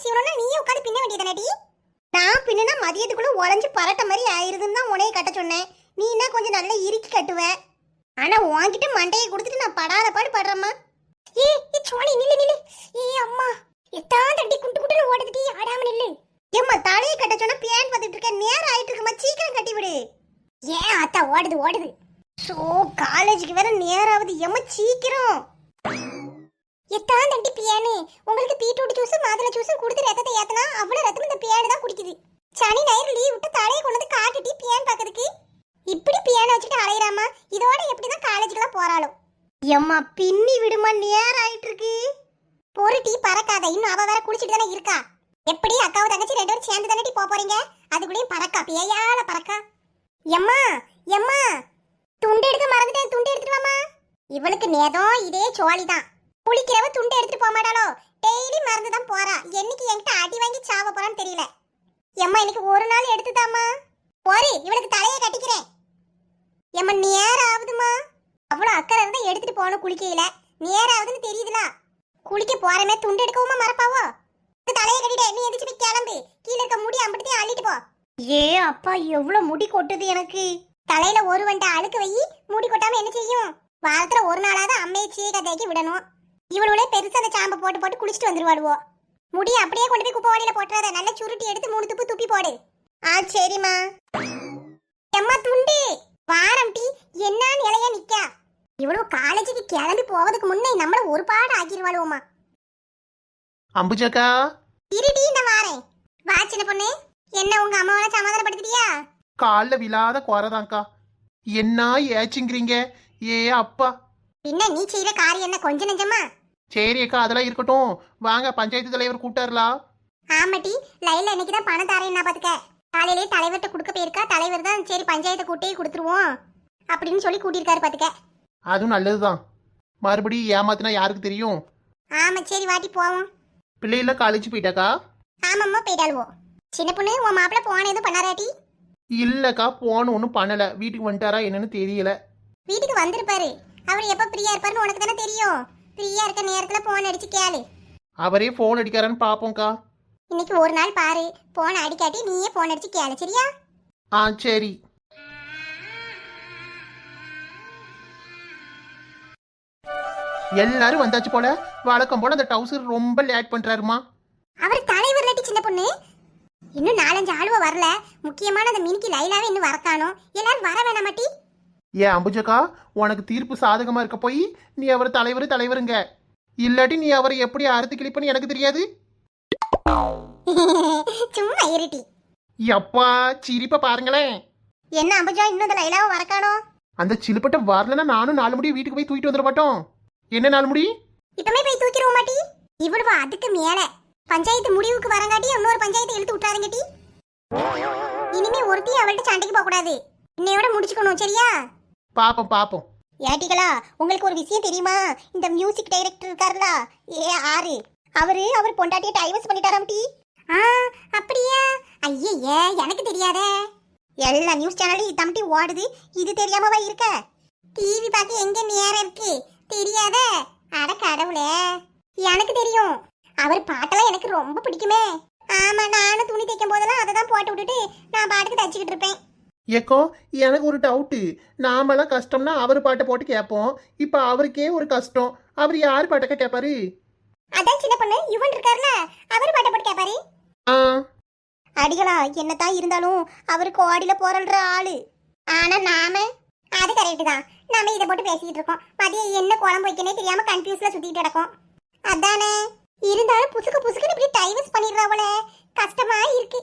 சீவனம்னா நீயே உட்காந்து பின்ன வேண்டியதானடி. நான் பின்னா மதியத்துக்குள்ள உழைஞ்சு பரட்ட மாதிரி ஆயிருதுன்னு தான் உனைய கட்ட சொன்னேன். நீ என்ன கொஞ்சம் நல்லா இறுக்கி கட்டுவ. ஆனா உன்கிட்ட மண்டையை கொடுத்துட்டு நான் படாத பாடு படுறேம்மா. ஏ சோழி நில்லு நில்லு. ஏ அம்மா எத்தான் தட்டி குண்டு குண்டு ஓடுதுடி, ஆடாம நில்லு. ஏம்மா தலையை கட்ட சொன்னா பியான் பார்த்துட்டு இருக்க, நேரம் ஆயிட்டு இருக்குமா, சீக்கிரம் கட்டி விடு. ஏன் அத்தா ஓடுது ஓடுது. சோ காலேஜுக்கு வேற நேரம் ஆகுது, ஏம்மா சீக்கிரம். எத்தான் தட்டி பியானு. உங்களுக்கு பீட்ரூட் ஜூஸ் மாதுளை ஜூஸ் கொடுத்து ரத்தத்தை ஏத்தனா அவ்வளவு ரத்தம் இந்த பியானு தான் குடிக்குது. சனி ஞாயிறு லீவ் விட்டு தலையை கொண்டு வந்து காட்டுட்டி பியான் பாக்குறதுக்கு. இப்படி பியானு வச்சுட்டு அலையிறாமா. இதோட எப்படிதான் காலேஜுக்குலாம் போறாளோ. எம்மா பின்னி விடுமா, நேரம் ஆயிட்டு இருக்கு. பொருட்டி பறக்காத, இன்னும் அவ வேற குடிச்சிட்டு தானே இருக்கா. எப்படி அக்காவும் தங்கச்சி ரெண்டு பேரும் சேர்ந்து தானே போக போறீங்க. அதுக்குள்ளேயும் பறக்கா, பேயால பறக்கா. எம்மா எம்மா துண்டு எடுக்க மறந்துட்டேன், துண்டு எடுத்துட்டு வாமா. இவளுக்கு நேதம் இதே சோழி தான். குளிக்கிறவ துண்டு எடுத்துட்டு போக மாட்டாளோ, டெய்லி மறந்து தான் போறா. என்னைக்கு என்கிட்ட அடி வாங்கி சாவ போறான்னு தெரியல. எம்மா இன்னைக்கு ஒரு நாள் எடுத்துதாம்மா. போரி இவளுக்கு தலையை கட்டிக்கிறேன். எம்மா நேரம் ஆகுதுமா. அவ்வளவு அக்கறை இருந்தா எடுத்துட்டு போகணும், குளிக்கையில நேரம் ஆகுதுன்னு தெரியுதுல. குளிக்க போறமே துண்டு எடுக்கவுமா மறப்பாவோ. தலையை கட்டிட்ட, நீ எதிர்த்து போய் கிளம்பு. கீழே இருக்க முடி அம்பிட்டு அள்ளிட்டு போ. ஏ அப்பா எவ்வளவு முடி கொட்டுது எனக்கு. தலையில ஒரு வண்ட அழுக்கு வை, முடி கொட்டாம என்ன செய்யும். வாரத்துல ஒரு நாளாவது அம்மையை சீக்கா தேக்கி விடணும். இவளுடைய பெருசா அந்த சாம்பை போட்டு போட்டு குளிச்சுட்டு வந்துருவாடுவோ. முடி அப்படியே கொண்டு போய் குப்பை வாளியில போட்டுறாத, நல்லா சுருட்டி எடுத்து 3 துப்பு துப்பி போடு. சரிம்மா. எம்மா துண்டு வாரம் டீ என்ன நிலையா நிக்க. இவ்வளவு காலேஜுக்கு கிளம்பி போவதுக்கு முன்னே நம்மள ஒரு பாடு ஆக்கிடுவாளுவோமா. அம்புஜக்கா இருடி நான் வாரேன். வா சின்ன பொண்ணு. என்ன உங்க அம்மாவால சமாதானப்படுத்திட்டியா? கால்ல விழாத குறதாங்க்கா. என்ன ஏச்சுங்கிறீங்க? ஏ அப்பா. பின்ன நீ செய்யற காரியம் என்ன கொஞ்சம் நெஞ்சமா? சரி அக்கா, அதெல்லாம் இருக்கட்டும். வாங்க, பஞ்சாயத்து தலைவர் கூட்டாருலா. ஆமாட்டி, லைன்ல இன்னைக்கு தான் பணம் தாரேன்னா பாத்துக்க. காலையிலே தலைவர்கிட்ட கொடுக்க போயிருக்கா. தலைவர் தான் சரி பஞ்சாயத்தை கூட்டியே கொடுத்துருவோம் அப்படின்னு சொல்லி கூட்டியிருக்காரு பாத்துக்க. அதுவும் நல்லதுதான். மறுபடியும் ஏமாத்தினா யாருக்கு தெரியும்? ஆமா சரி வாட்டி போவோம். பிள்ளைல காலேஜ் போயிட்டாக்கா? ஆமாம்மா போயிட்டாளுவோம். சின்ன பொண்ணு உன் மாப்பிள்ள போன எதுவும் பண்ணாராட்டி? இல்லக்கா, போன ஒன்றும் பண்ணல. வீட்டுக்கு வந்துட்டாரா என்னன்னு தெரியல. வீட்டுக்கு வந்திருப்பாரு. அவர் எப்ப ஃப்ரீயா இருப்பாருன்னு உனக்கு தானே தெரியும். ஃப்ரீயா இருக்க நேரத்துல போன் அடிச்சு கேளு. அவரே போன் அடிக்காரான்னு பாப்போம்க்கா. இன்னைக்கு ஒரு நாள் பாரு, போன் அடிக்காட்டி நீயே போன் அடிச்சு கேளு சரியா? சரி. எல்லாரும் வந்தாச்சு போல. வழக்கம் போல அந்த டவுசர் ரொம்ப லேட் பண்றாருமா. அவர் தலைவர் இல்லாட்டி சின்ன பொண்ணு. இன்னும் 4-5 ஆளுவ வரல. முக்கியமான அந்த மினிக்கு லைலாவே இன்னும் வரக்கானோம். எல்லாரும் வர வேணாம் மாட்டி. ஏன் அம்புஜக்கா, உனக்கு தீர்ப்பு சாதகமா இருக்க போய் நீ அவர் தலைவருங்க. இல்லாட்டி நீ அவரை எப்படி அறுத்து கிளிப்பன்னு எனக்கு தெரியாது. சும்மா இருட்டி. எப்பா சிரிப்ப பாருங்களேன். என்ன அம்புஜா இன்னும் அந்த லைலாவை வரக்கானோ? அந்த சிலுப்பட்ட வரலன்னா நானும் 4 முடி வீட்டுக்கு போய் தூக்கிட்டு வந்துட மாட்டோம். என்ன 4 முடி? இப்பமே போய் தூக்கிடுவோம் மாட்டி. இவ்வளவு அதுக்கு மேல பஞ்சாயத்து முடிவுக்கு வரங்காட்டி இன்னொரு பஞ்சாயத்தை இழுத்து விட்டாருங்கட்டி. இனிமே ஒருத்தி அவள்கிட்ட சண்டைக்கு போக கூடாது. இன்னையோட முடிச்சுக்கணும் சரியா? பாப்போம். ஏட்டிகளா, உங்களுக்கு ஒரு விஷயம் தெரியுமா? இந்த மியூசிக் டைரக்டர் இருக்காருல AR, அவர் பொண்டாட்டியை டைவர்ஸ் பண்ணிட்டாராம் டி. அப்படியா? ஐயே எனக்கு தெரியாதே. எல்லா நியூஸ் சேனலும் தம்பி ஓடுது. இது தெரியாமவா இருக்க? டிவி பார்க்க எங்க நேரம் இருக்கு தெரியாதே. அட கடவுளே, எனக்கு தெரியும். அவர் பாட்டெல்லாம் எனக்கு ரொம்ப பிடிக்குமே. ஆமா, நானும் துணி தைக்கும் போதெல்லாம் அதை தான் போட்டு விட்டுட்டு நான் பாட்டுக்கு தச்சுக்கிட்டு இருப்பேன். ஏக்கோ, எனக்கு ஒரு டவுட்டு. நாமெல்லாம் கஷ்டம்னா அவர் பாட்டை போட்டு கேட்போம். இப்போ அவருக்கே ஒரு கஷ்டம். அவர் யார் பாட்டக்க கேட்பாரு? அதான் சின்ன பொண்ணு யுவன் இருக்காருல, அவர் பாட்டை போட்டு கேட்பாரு. அடிகளா, என்னதான் இருந்தாலும் அவருக்கு ஓடில போறல்ற ஆளு. ஆனா நாம அது கரெக்ட் தான். நாம இதை போட்டு பேசிக்கிட்டு இருக்கோம். மதியம் என்ன குழம்பு வைக்கனே தெரியாம கன்ஃபியூஸ்ல சுத்திட்டு கிடக்கும். அதானே. இருந்தாலும் புசுக்குன்னு இப்படி டைவர்ஸ் பண்ணிடுறாவளே, கஷ்டமா இருக்கு.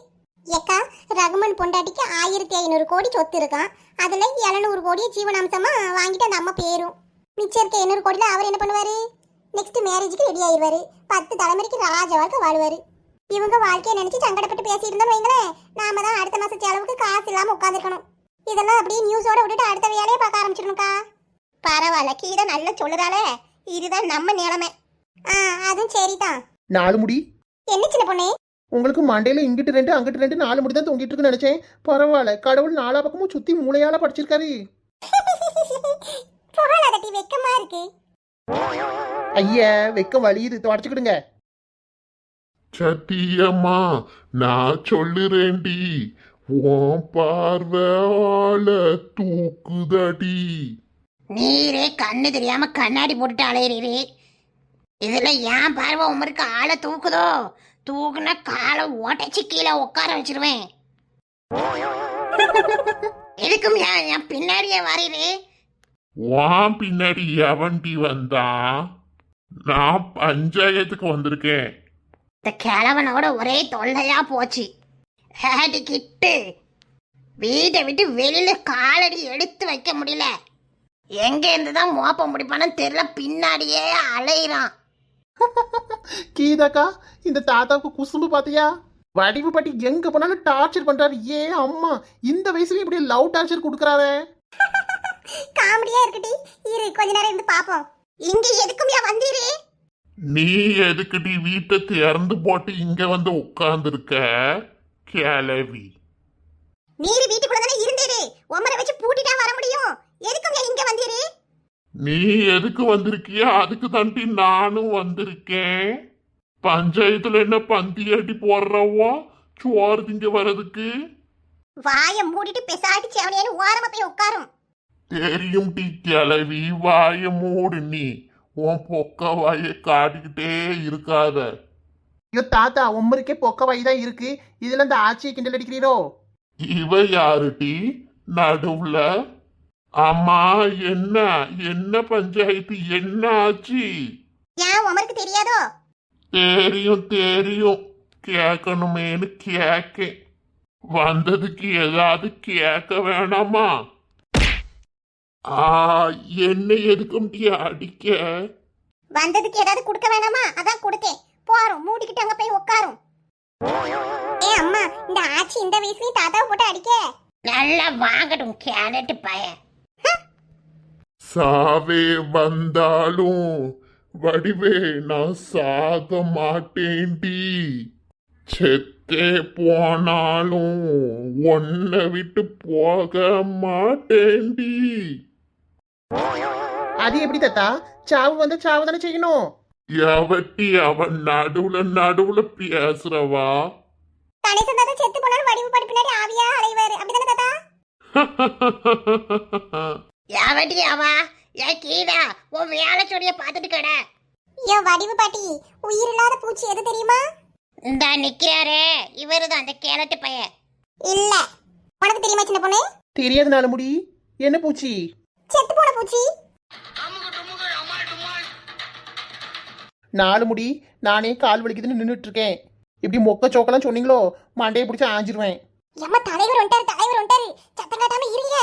ஏக்கா, ரகுமன் பொண்டாட்டிக்கு 1500 கோடி சொத்து இருக்கான். அதுல 700 கோடியை ஜீவனாம்சமா வாங்கிட்டு அந்த அம்மா பேரும். மிச்சம் இருக்க 800 கோடியில அவர் என்ன பண்ணுவாரு? நெக்ஸ்ட் மேரேஜுக்கு ரெடி ஆயிடுவாரு. 10 தலைமுறைக்கு ராஜ வாழ்க்கை வாழ்வாரு. இவங்க வாழ்க்கையை நினைச்சு சங்கடப்பட்டு பேசிட்டு இருந்தோம் வைங்களேன், நாம தான் அடுத்த மாச செலவுக்கு காசு இல்லாம உட்காந்துருக்கணும். இதெல்லாம் அப்படியே நியூஸோட விட்டுட்டு அடுத்த வேலையை பார்க்க ஆரம்பிச்சிடணும்க்கா. பரவாயில்ல, கீழே நல்லா சொல்லுறாளே. இதுதான் நம்ம நிலைமை. அதுவும் சரிதான். 4 முடி என்ன சின்ன பொண்ணு? உங்களுக்கு மண்டையில இங்கிட்டு 2 அங்கிட்டு 2 4 முடி தான் தொங்கிட்டு இருக்குன்னு நினைச்சேன். பரவாயில்ல, கடவுள் 4 பக்கமும் சுத்தி மூளையால படிச்சிருக்காரு. புகழாதட்டி வெக்கமா இருக்கு. ஐயா, வெக்கம் வலியுது, தொடச்சுக்கிடுங்க. சத்தியமா நான் சொல்லுறேன்டி, உன் பார்வால தூக்குதடி. நீரே கண்ணு தெரியாம கண்ணாடி போட்டுட்டு அலையிறீரு. இதுல ஏன் பார்வை உமருக்கு ஆளை தூக்குதோ? தூக்குனா காலை ஓட்டச்சு கீழே உட்கார வச்சிருவேன். எதுக்கும் என் பின்னாடியே வரீரு. உன் பின்னாடி எவன்டி வந்தா? நான் பஞ்சாயத்துக்கு வந்திருக்கேன். இந்த கிழவனோட ஒரே தொல்லையா போச்சு. ஹேடி கிட்டு வீட்டை விட்டு வெளியில காலடி எடுத்து வைக்க முடியல. எங்க இருந்துதான் மோப்ப முடிப்பானு தெரியல, பின்னாடியே அலையிறான். கீதாக்கா, இந்த தாத்தாவுக்கு குசும்பு பாத்தியா? வடிவு பாட்டி எங்க போனாலும் டார்ச்சர் பண்றாரு. ஏ அம்மா, இந்த வயசுல இப்படி லவ் டார்ச்சர் கொடுக்கறாரே. காமெடியா இருக்கட்டி, இரு கொஞ்ச நேரம் இருந்து பாப்போம். இங்க எதுக்கும் வந்தீரு? நீ எதுக்குடி வீட்டை திறந்து போட்டு இங்க வந்து உட்கார்ந்துருக்க கிளவி? நீரு வீட்டுக்குள்ள தானே இருந்தீரு, உமரை வச்சு பூட்டிட்டா வர முடியும். எதுக்கும் இங்க வந்தீரு? நீ எதுக்கு வந்திருக்கியா? அதுக்கு தாண்டி நானும் வந்திருக்கேன். பஞ்சாயத்துல என்ன பந்தி அடி போடுறவோ சோறு திங்க வர்றதுக்கு? வாயை மூடிட்டு பெசாட்டி செவனியானு ஓரமா போய் உட்காரும். தெரியும் டி கிளவி, வாய மூடு. நீ உன் பொக்க வாயை காட்டிக்கிட்டே இருக்காத. ஐயோ தாத்தா, உம்மருக்கே பொக்க வாய் தான் இருக்கு, இதுல இந்த ஆட்சியை கிண்டல் அடிக்கிறீரோ? இவ யாருடி நடுவுல? அம்மா, என்ன என்ன பஞ்சாயத்து, என்ன ஆச்சு? ஏன் உமருக்கு தெரியாதோ? தெரியும் தெரியும், கேட்கணுமேனு கேட்கேன். வந்ததுக்கு ஏதாவது கேட்க வேணாமா? என்ன எதுக்கும் அடிக்க? வந்ததுக்கு ஏதாவது கொடுக்க வேணாமா? அதான் கொடுத்தேன். போறோம், மூடிக்கிட்டு அங்க போய் உட்காரும். ஏ அம்மா, இந்த ஆச்சி இந்த வயசுலயும் தாத்தாவை போட்டு அடிக்க? நல்லா வாங்கட்டும் கேரட் பையன். சாவே வந்தாலும் வடிவே நான் சாக மாட்டேன்டி. செத்தே போனாலும் உன்னை விட்டு போக மாட்டேன்டி. அது எப்படி தாத்தா? சாவு வந்து சாவு தானே செய்யணும். எவட்டி அவன் நடுவுல பேசுறவா? கணேசன் தாத்தா செத்து போனாலும் வடிவு படி பின்னாடி ஆவியா அலைவாரு, அப்படிதானே தாத்தா? யாவட்டி அவா? ஏ கீதா, உன் வேலை சொடிய பார்த்துட்டு கடை. ஏன் வடிவு பாட்டி, உயிர் இல்லாத பூச்சி எது தெரியுமா? இந்த நிக்கிறாரே இவருதான் அந்த கேரட் பையன். இல்ல, உனக்கு தெரியுமா சின்ன பொண்ணு? தெரியாது நாலு முடி. என்ன பூச்சி? செத்து போன பூச்சி. நாலு முடி, நானே கால் வலிக்குதுன்னு நின்றுட்டு இருக்கேன். இப்படி மொக்க சோக்கெல்லாம் சொன்னீங்களோ மண்டையை பிடிச்சி ஆஞ்சிருவேன். ஏம்மா, தலைவர் வந்துட்டாரு, சத்தம் காட்டாம இருங்க.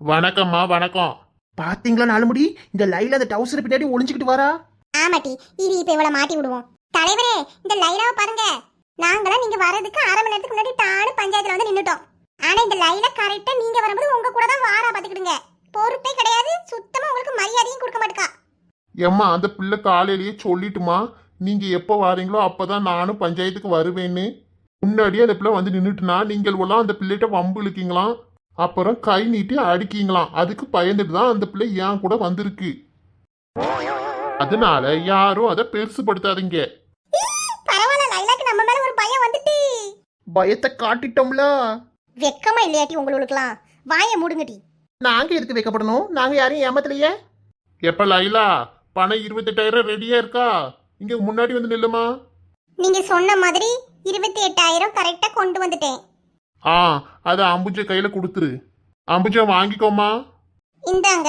வணக்கம்மா, வணக்கம். பாத்தீங்களா நாலு முடி, இந்த லைல அந்த டவுசர் பின்னாடி ஒளிஞ்சுக்கிட்டு வாரா. ஆமாட்டி, இது இப்ப இவளை மாட்டி விடுவோம். தலைவரே, இந்த லைலாவை பாருங்க. நாங்களாம் நீங்க வர்றதுக்கு அரை மணி நேரத்துக்கு முன்னாடி டானு பஞ்சாயத்துல வந்து நின்னுட்டோம். ஆனா இந்த லைல கரெக்டா நீங்க வரும்போது உங்க கூட தான் வாரா, பாத்துக்கிடுங்க. பொறுப்பே கிடையாது, சுத்தமா உங்களுக்கு மரியாதையும் கொடுக்க மாட்டேக்கா. ஏம்மா, அந்த பிள்ளை காலையிலேயே சொல்லிட்டுமா, நீங்க எப்போ வாரீங்களோ அப்பதான் நானும் பஞ்சாயத்துக்கு வருவேன்னு. முன்னாடியே அந்த பிள்ளை வந்து நின்றுட்டுனா நீங்கள் எல்லாம் அந்த பிள்ளைகிட்ட வம்பு இழுக்கீங்களாம், அப்புறம் கை நீட்டி அடிக்கீங்களாம். அதுக்கு பயந்துட்டு தான் அந்த பிள்ளை என் கூட வந்திருக்கு. அதனால யாரும் அதை பெருசுபடுத்தாதீங்க. பரவாயில்ல, லைலாக்கு நம்ம மேல ஒரு பயம் வந்துட்டு. பயத்தை காட்டிட்டோம்ல. வெக்கமா இல்லையாட்டி உங்களுக்குலாம்? வாயை மூடுங்கட்டி. நாங்க எதுக்கு வைக்கப்படணும்? நாங்க யாரையும் ஏமாத்தலையே. எப்ப லைலா, பணம் 28,000 ரெடியா இருக்கா? இங்க முன்னாடி வந்து நில்லுமா. நீங்க சொன்ன மாதிரி 28,000 கரெக்டா கொண்டு வந்துட்டேன். அதை அம்புஜ கையில கொடுத்துரு. அம்புஜா வாங்கிக்கோமா. இந்தாங்க.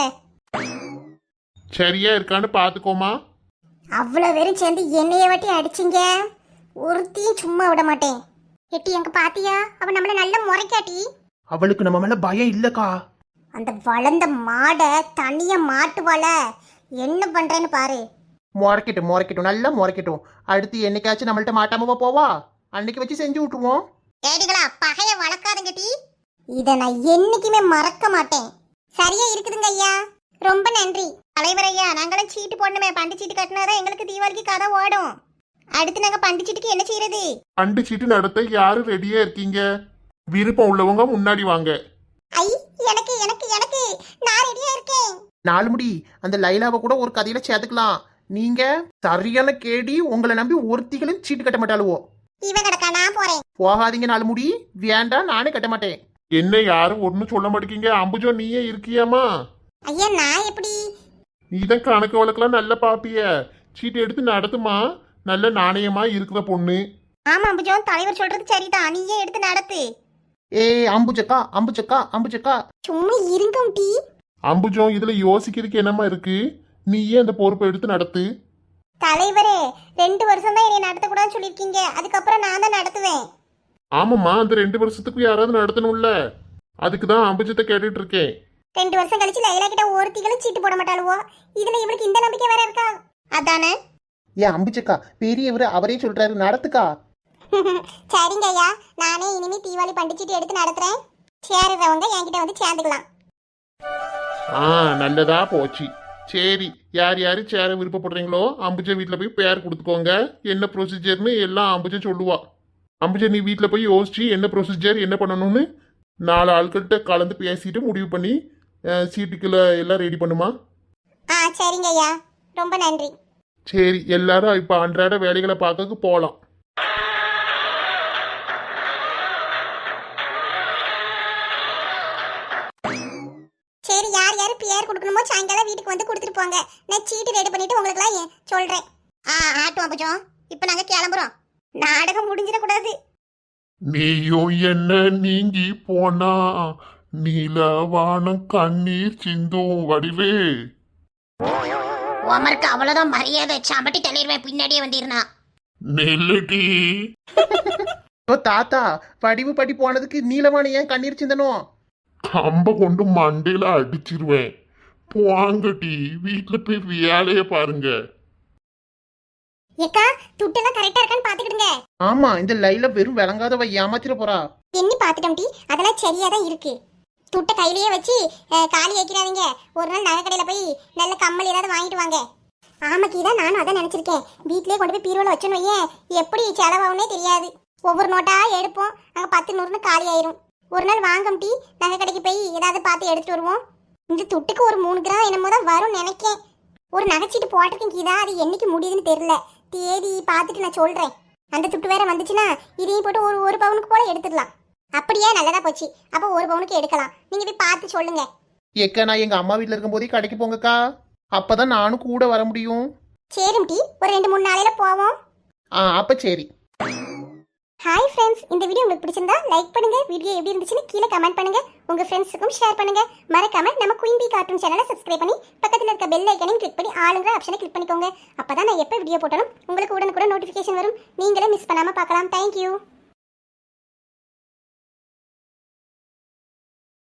சரியா இருக்கான்னு பாத்துக்கோமா. அவ்வளவு பேரும் சேர்ந்து என்னைய வட்டி அடிச்சிங்க, ஒருத்தையும் சும்மா விட மாட்டேன். எட்டி எங்க பாத்தியா, அவ நம்மள நல்ல முறைக்காட்டி. அவளுக்கு நம்ம மேல பயம் இல்லக்கா. அந்த வளர்ந்த மாடை தனியா மாட்டுவாள, என்ன பண்றேன்னு பாரு. முறைக்கட்டும் நல்லா முறைக்கட்டும். அடுத்து என்னைக்காச்சும் நம்மள்ட்ட மாட்டாமவா போவா? அன்னைக்கு வச்சு செஞ்சு விட்டுருவோம். ஏடிகளா, பகைய வளர்க்காதுங்கட்டி. இத நான் என்னைக்குமே மறக்க மாட்டேன். சரியா இருக்குதுங்க ஐயா, ரொம்ப நன்றி. தலைவர் ஐயா, நாங்களும் சீட்டு போடணுமே. பண்டு சீட்டு கட்டினாதான் எங்களுக்கு தீபாவளிக்கு கதை ஓடும். அடுத்து நாங்க பண்டு சீட்டுக்கு என்ன செய்யறது? பண்டு சீட்டு நடத்த யாரு ரெடியா இருக்கீங்க? விருப்பம் உள்ளவங்க முன்னாடி வாங்க. ஐ, எனக்கு நாலு முடி அந்த லைலாவை கூட ஒரு கதையில சேர்த்துக்கலாம். நீங்க சரியான கேடி, உங்களை நம்பி ஒருத்திகளும் சீட்டு கட்ட மாட்டாளுவோ. இவன் கிடக்கா, நான் போறேன். போகாதீங்க நாலு முடி, வேண்டாம், நானே கட்ட மாட்டேன். என்ன யாரும் ஒன்றும் சொல்ல மாட்டேங்க. அம்புஜோ நீயே இருக்கியாமா? ஐயா நான் எப்படி? நீ தான் கணக்கு வழக்கெல்லாம் நல்லா பாப்பிய. சீட்டு எடுத்து நடத்துமா. நல்ல நாணயமா இருக்கிற பொண்ணு. ஆமா அம்புஜம், தலைவர் சொல்றது சரிதான், நீயே எடுத்து நடத்து. அம்புச்சக்கா அம்புச்சக்கா அம்புச்சக்கா. சும்மா இருங்க டீ. அம்புஜோ இதுல யோசிக்கிறதுக்கு என்னமா இருக்கு? நீயே அந்த பொறுப்பை எடுத்து நடத்து. தலைவரே 2 வருஷம் தான் என்னை நடத்தக்கூடாதுன்னு சொல்லியிருக்கீங்க, அதுக்கப்புறம் நான் தான் நடத்துவேன். ஆமாம்மா, அந்த 2 வருஷத்துக்கு யாராவது நடத்தணும்ல. அதுக்கு தான் அம்புஜத்தை கேட்டுட்டு இருக்கேன். 2 வருஷம் கழிச்சு லைலா கிட்ட ஒருத்திகளும் சீட்டு போட மாட்டாளுவோ. இதுல இவளுக்கு இந்த நம்பிக்கை வேற இருக்கா? அதானே. அம்புச்சக்கா பெரியவர் அவரே சொல்றாரு, நடத்துக்கா. சரிங்க ஐயா, நானே இனிமே தீபாவளி பண்டிச்சீட்டு எடுத்து நடத்துறேன். சேருறவங்க என்கிட்ட வந்து சேர்ந்துக்கலாம். நல்லதா போச்சு. சரி, யார் யாரு சேர விருப்பப்படுறீங்களோ அம்புஜா வீட்டில் போய் பேர் கொடுத்துக்கோங்க. என்ன ப்ரொசீஜர்னு எல்லாம் அம்புஜா சொல்லுவா. அம்புஜா நீ வீட்டில் போய் யோசிச்சு என்ன ப்ரொசீஜர் என்ன பண்ணணும்னு 4 ஆட்கள்கிட்ட கலந்து பேசிட்டு முடிவு பண்ணி சீட்டுக்குள்ள எல்லாம் ரெடி பண்ணுமா. சரிங்க ஐயா, ரொம்ப நன்றி. சரி, எல்லாரும் இப்போ அன்றாட வேலைகளை பார்க்க போகலாம். சரி, யார் யார் பேர் கொடுக்கணுமோ சாயங்காலம் வீட்டுக்கு வந்து கொடுத்துட்டு போங்க. நான் சீட்டு ரெடி பண்ணிட்டு உங்களுக்குலாம் சொல்றேன். ஆட்டும் அம்புஜம், இப்போ நாங்க கிளம்புறோம். நாடகம் முடிஞ்சிடக்கூடாது. நீயும் என்ன நீங்கி போனா நீலவானம் கண்ணீர் சிந்தும் வடிவே. உமருக்கு அவ்வளவுதான் மரியாதை, சம்பட்டி தள்ளிடுவேன், பின்னாடியே வந்திருந்தா. நெல்லுடி. தாத்தா படிவு படி போனதுக்கு நீலவாணி ஏன் கண்ணீர் சிந்தனும்? கம்ப கொண்டு மண்டையில அடிச்சிருவேன். போங்கடி, வீட்டுல போய் வேலைய பாருங்க. ஏக்கா, துட்டெல்லாம் கரெக்டா இருக்கான்னு பாத்துக்கிடுங்க. ஆமா, இந்த லைல வெறும் விளங்காதவ ஏமாத்திர போறா. எண்ணி பாத்துட்டோம் டி, அதெல்லாம் சரியா தான் இருக்கு. துட்டை கையிலேயே வச்சு காலி வைக்கிறாதீங்க. ஒரு நாள் நகை கடையில போய் நல்ல கம்மல் ஏதாவது வாங்கிட்டு வாங்க. ஆமா கீதா, நானும் அதான் நினைச்சிருக்கேன். வீட்லயே கொண்டு போய் பீரோல வச்சோன்னு வையேன், எப்படி செலவாகுனே தெரியாது. ஒவ்வொரு நோட்டா எடுப்போம், அங்க 10 100ன்னு காலி ஆயிரும். ஒரு நாள் வாங்கம் டி, நகை கடைக்கு போய் ஏதாவது பார்த்து எடுத்துட்டு வருவோம். இந்த துட்டுக்கு ஒரு 3 கிராம் என்னமோ தான் வரும்னு நினைக்கேன். ஒரு நகைச்சீட்டு போட்டிருக்கேன் கீதா, அது என்னைக்கு முடியுதுன்னு தெரியல. தேதி பார்த்துட்டு நான் சொல்றேன். அந்த துட்டு வேற வந்துச்சுன்னா இதையும் போட்டு ஒரு பவுனுக்கு போல எடுத்துடலாம். அப்படியே நல்லதா போச்சு. அப்போ 1 பவுனுக்கு எடுக்கலாம். நீங்க போய் பார்த்து சொல்லுங்க. ஏக்கா, நான் எங்க அம்மா வீட்டுல இருக்கும் போதே கடைக்கு போங்கக்கா, அப்பதான் நானும் கூட வர முடியும். சரி டி, ஒரு 2-3 நாளையில போவோம். அப்ப சரி. ஹாய் ஃப்ரெண்ட்ஸ், இந்த வீடியோ உங்களுக்கு பிடிச்சிருந்தா லைக் பண்ணுங்க. வீடியோ எப்படி இருந்துச்சுன்னு கீழே கமெண்ட் பண்ணுங்க. உங்க ஃப்ரெண்ட்ஸுக்கும் ஷேர் பண்ணுங்க. மறக்காம நம்ம குயின் பீ கார்ட்டூன் சேனலை சப்ஸ்கிரைப் பண்ணி பக்கத்துல இருக்க பெல் ஐக்கனையும் கிளிக் பண்ணி ஆளுங்கிற ஆப்ஷனை கிளிக் பண்ணிக்கோங்க. அப்பதான் நான் எப்போ வீடியோ போட்டாலும் உங்களுக்கு உடனுக்குடன் நோட்டிஃபிகேஷன் வரும். நீங்களே மிஸ் பண்ணாம பார்க்கலாம். தேங்க்யூ.